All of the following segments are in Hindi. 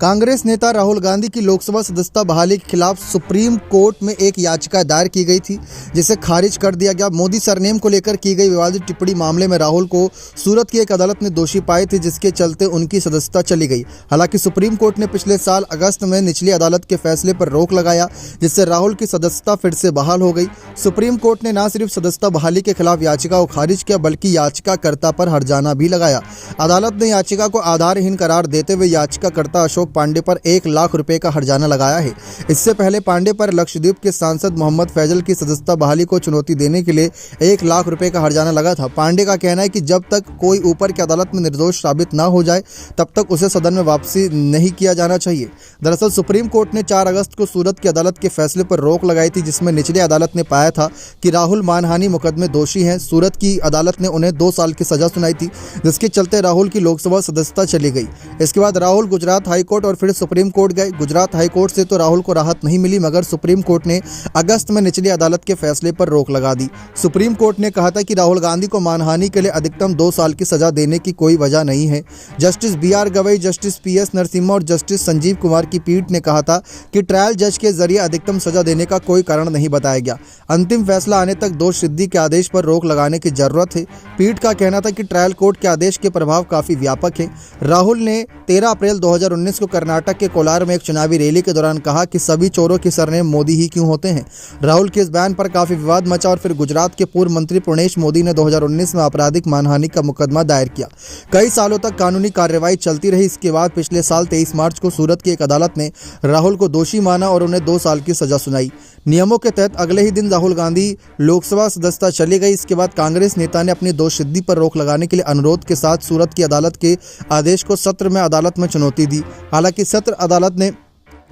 कांग्रेस नेता राहुल गांधी की लोकसभा सदस्यता बहाली के खिलाफ सुप्रीम कोर्ट में एक याचिका दायर की गई थी, जिसे खारिज कर दिया गया। मोदी सरनेम को लेकर की गई विवादित टिप्पणी मामले में राहुल को सूरत की एक अदालत ने दोषी पाई थी, जिसके चलते उनकी सदस्यता चली गई। हालांकि सुप्रीम कोर्ट ने पिछले साल अगस्त में निचली अदालत के फैसले पर रोक लगाया, जिससे राहुल की सदस्यता फिर से बहाल हो गई। सुप्रीम कोर्ट ने न सिर्फ सदस्यता बहाली के खिलाफ याचिका को खारिज किया, बल्कि याचिकाकर्ता पर हर्जाना भी लगाया। अदालत ने याचिका को आधारहीन करार देते हुए याचिकाकर्ता अशोक पांडे पर 1 लाख रुपए का हर्जाना लगाया है। इससे पहले पांडे पर लक्षद्वीप के सांसद मोहम्मद फैजल की सदस्यता बहाली को चुनौती देने के लिए 1 लाख रुपए का हर्जाना लगा था। पांडे का कहना है कि जब तक कोई ऊपर की अदालत में निर्दोष साबित न हो जाए, तब तक उसे सदन में वापसी नहीं किया जाना चाहिए। दरअसल सुप्रीम कोर्ट ने 4 अगस्त को सूरत की अदालत के फैसले पर रोक लगाई थी, जिसमें निचली अदालत ने पाया था कि राहुल मानहानि मुकदमे दोषी हैं। सूरत की अदालत ने उन्हें 2 साल की सजा सुनाई थी, जिसके चलते राहुल की लोकसभा सदस्यता चली गई। इसके बाद राहुल गुजरात हाईकोर्ट और फिर सुप्रीम कोर्ट गए। गुजरात हाईकोर्ट से तो राहुल को राहत नहीं मिली, मगर सुप्रीम कोर्ट ने अगस्त में निचली अदालत के फैसले पर रोक लगा दी। सुप्रीम कोर्ट ने कहा था कि राहुल गांधी को मानहानि के लिए अधिकतम 2 साल की सजा देने की कोई वजह नहीं है। Justice BR Gavai, justice PS Narasimha और जस्टिस संजीव कुमार की पीठ ने कहा था कि ट्रायल जज के जरिए अधिकतम सजा देने का कोई कारण नहीं बताया गया। अंतिम फैसला आने तक दोष सिद्धि के आदेश पर रोक लगाने की जरूरत है। पीठ का कहना था कि ट्रायल कोर्ट के आदेश के प्रभाव काफी व्यापक है। राहुल ने 13 अप्रैल 2019 को कर्नाटक के कोलार में एक चुनावी रैली के दौरान कहा कि सभी चोरों के सरनेम मोदी ही क्यों होते हैं। राहुल के इस बयान पर काफी विवाद मचा और फिर गुजरात के पूर्व मंत्री पुर्णेश मोदी ने 2019 में आपराधिक मानहानि का मुकदमा दायर किया। कई सालों तक कानूनी कार्रवाई चलती रही। इसके बाद पिछले साल 23 मार्च को सूरत की एक अदालत ने राहुल को दोषी माना और उन्हें 2 साल की सजा सुनाई। नियमों के तहत अगले ही दिन राहुल गांधी लोकसभा सदस्यता चली गई। इसके बाद कांग्रेस नेता ने अपनी दोष सिद्धि पर रोक लगाने के लिए अनुरोध के साथ सूरत की अदालत के आदेश को सत्र में अदालत में चुनौती दी। हालांकि सत्र अदालत ने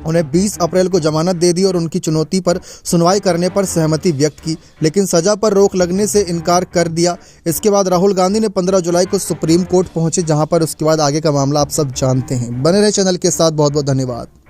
उन्हें 20 अप्रैल को जमानत दे दी और उनकी चुनौती पर सुनवाई करने पर सहमति व्यक्त की, लेकिन सजा पर रोक लगने से इनकार कर दिया। इसके बाद राहुल गांधी ने 15 जुलाई को सुप्रीम कोर्ट पहुंचे, जहां पर उसके बाद आगे का मामला आप सब जानते हैं। बने रहे चैनल के साथ। बहुत बहुत धन्यवाद।